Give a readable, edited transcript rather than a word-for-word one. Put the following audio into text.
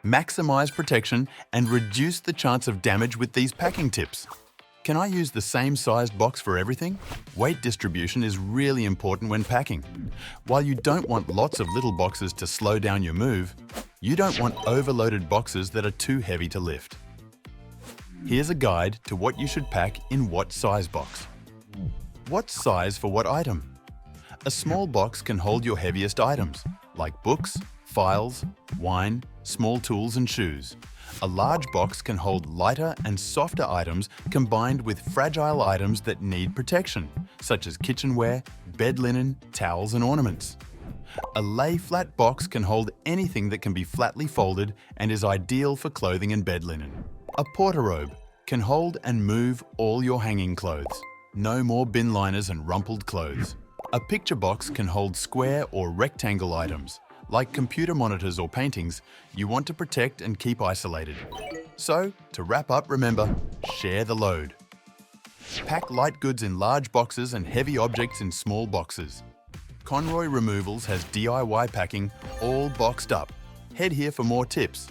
Maximize protection and reduce the chance of damage with these packing tips. Can I use the same sized box for everything? Weight distribution is really important when packing. While you don't want lots of little boxes to slow down your move, you don't want overloaded boxes that are too heavy to lift. Here's a guide to what you should pack in what size box. What size for what item? A small box can hold your heaviest items, like books, files, wine, small tools and shoes. A large box can hold lighter and softer items combined with fragile items that need protection, such as kitchenware, bed linen, towels and ornaments. A lay-flat box can hold anything that can be flatly folded and is ideal for clothing and bed linen. A porta-robe can hold and move all your hanging clothes. No more bin liners and rumpled clothes. A picture box can hold square or rectangle items. Like computer monitors or paintings, you want to protect and keep isolated. So, to wrap up, remember, share the load. Pack light goods in large boxes and heavy objects in small boxes. Conroy Removals has DIY packing all boxed up. Head here for more tips.